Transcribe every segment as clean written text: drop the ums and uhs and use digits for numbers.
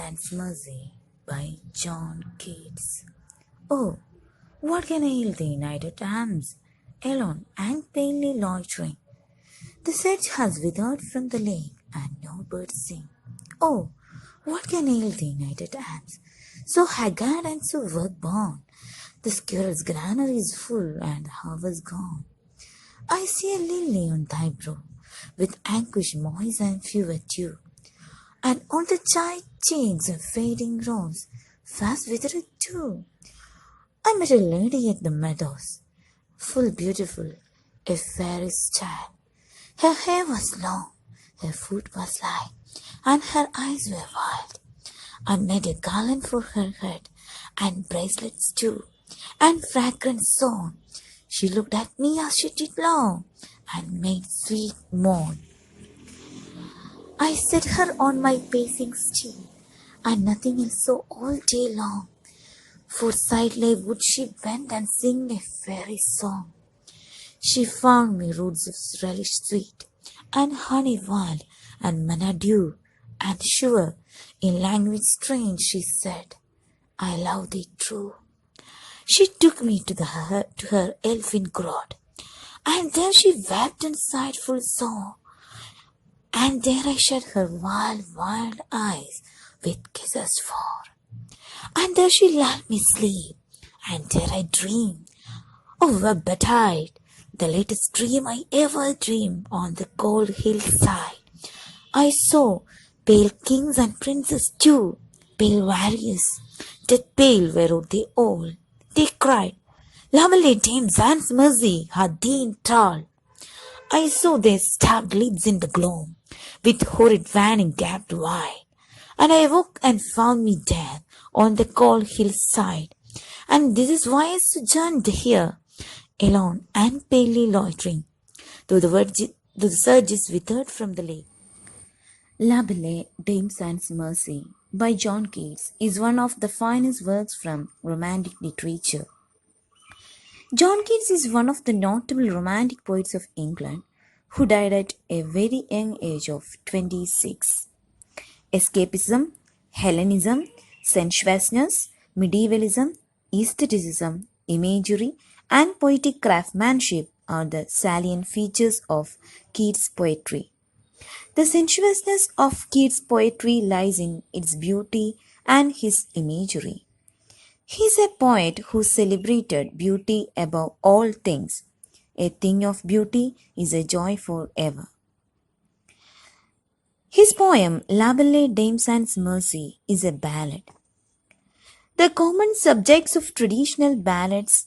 and Mercy by John Keats. Oh, what can ail thee, night at arms, alone and palely loitering? The sedge has withered from the lake, and no birds sing. Oh, what can ail thee, night at arms, so haggard and so work-born? The squirrel's granary is full, and the harvest gone. I see a lily on thy brow, with anguish moist and few at dew. And on the child cheeks a fading rose, fast withered too. I met a lady at the meadows, full beautiful, a fairest child. Her hair was long, her foot was light, and her eyes were wild. I made a garland for her head, and bracelets too, and fragrant song. She looked at me as she did long, and made sweet moan. I set her on my pacing steed, and nothing else so all day long. For sideway would she bend and sing a fairy song. She found me roots of relish sweet, and honey wild, and manna dew, and sure, in language strange she said, I love thee true. She took me to her elfin grot, and there she wept and sighed full song. And there I shut her wild eyes with kisses for. And there she lulled me sleep, and there I dreamed. Oh, were betide the latest dream I ever dreamed on the cold hillside. I saw pale kings and princes too, pale warriors, death pale were they all. They cried, Lovely Dame Zan's mercy had thee in thrall. I saw their stabbed lids in the gloam, with horrid vanning gaped wide. And I awoke and found me dead on the cold hillside. And this is why I sojourned here, alone and palely loitering, though the surges withered from the lake. La Belle, Dame Sans Mercy by John Keats is one of the finest works from Romantic literature. John Keats is one of the notable Romantic poets of England who died at a very young age of 26. Escapism, Hellenism, sensuousness, medievalism, aestheticism, imagery, and poetic craftsmanship are the salient features of Keats' poetry. The sensuousness of Keats' poetry lies in its beauty and his imagery. He is a poet who celebrated beauty above all things. A thing of beauty is a joy forever. His poem La Belle Dame Sans Mercy is a ballad. The common subjects of traditional ballads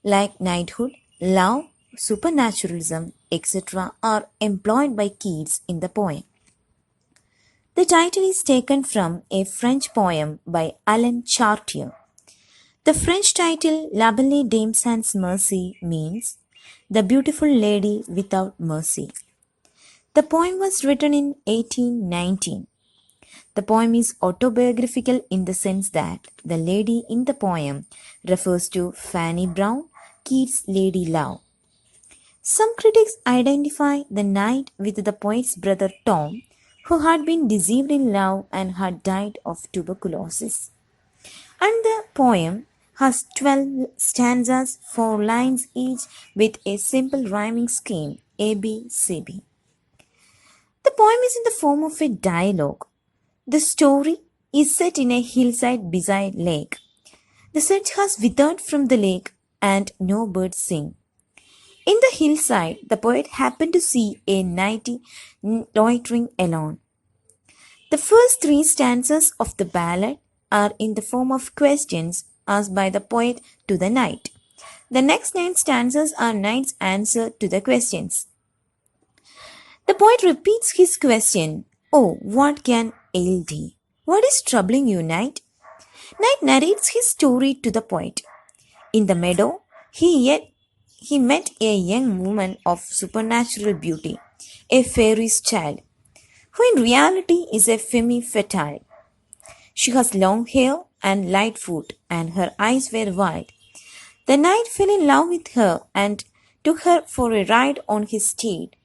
like knighthood, love, supernaturalism, etc. are employed by Keats in the poem. The title is taken from a French poem by Alain Chartier. The French title La Belle Dame Sans Mercy means the beautiful lady without mercy. The poem was written in 1819. The poem is autobiographical in the sense that the lady in the poem refers to Fanny Brown, Keats' lady love. Some critics identify the knight with the poet's brother Tom, who had been deceived in love and had died of tuberculosis. And the poem has 12 stanzas, 4 lines each with a simple rhyming scheme ABCB. The poem is in the form of a dialogue. The story is set in a hillside beside lake. The sedge has withered from the lake and no birds sing. In the hillside, the poet happened to see a knight loitering alone. The first 3 stanzas of the ballad are in the form of questions asked by the poet to the knight. The next 9 stanzas are knight's answer to the questions. The poet repeats his question, Oh, what can ail thee? What is troubling you, knight? Knight narrates his story to the poet. In the meadow, he met a young woman of supernatural beauty, a fairy's child, who in reality is a femme fatale. She has long hair and light foot, and her eyes were wild. The knight fell in love with her and took her for a ride on his steed.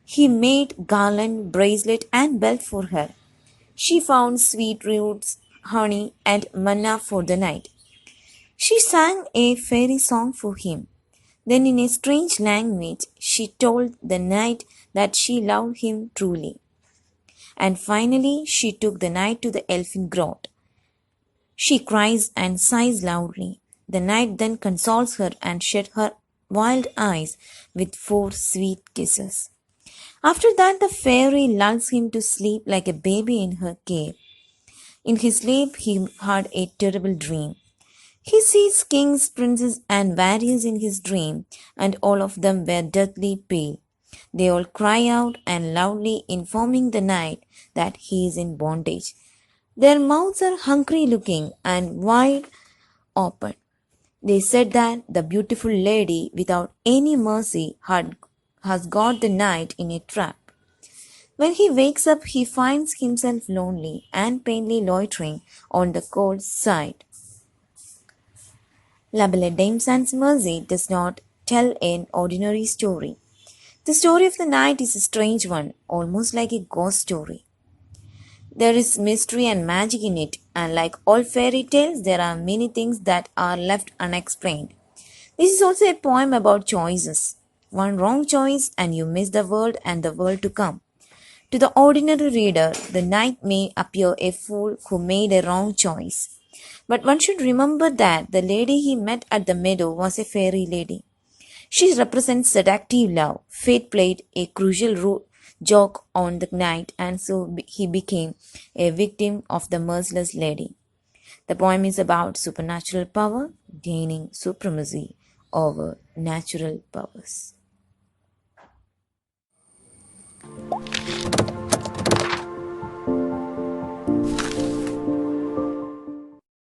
He made garland, bracelet, and belt for her. She found sweet roots, honey, and manna for the night. She sang a fairy song for him. Then, in a strange language, she told the night that she loved him truly. And finally, she took the night to the elfin grot. She cries and sighs loudly. The night then consoles her and shed her wild eyes with 4 sweet kisses. After that, the fairy lulls him to sleep like a baby in her cave. In his sleep, he had a terrible dream. He sees kings, princes, and warriors in his dream, and all of them were deathly pale. They all cry out and loudly informing the knight that he is in bondage. Their mouths are hungry looking and wide open. They said that the beautiful lady, without any mercy, has got the knight in a trap. When he wakes up, he finds himself lonely and plainly loitering on the cold side. La Belle Dame Sans Mercy does not tell an ordinary story. The story of the night is a strange one, almost like a ghost story. There is mystery and magic in it, and like all fairy tales, there are many things that are left unexplained. This is also a poem about choices. One wrong choice, and you miss the world and the world to come. To the ordinary reader, the knight may appear a fool who made a wrong choice. But one should remember that the lady he met at the meadow was a fairy lady. She represents seductive love. Fate played a crucial joke on the knight, and so he became a victim of the merciless lady. The poem is about supernatural power gaining supremacy over natural powers.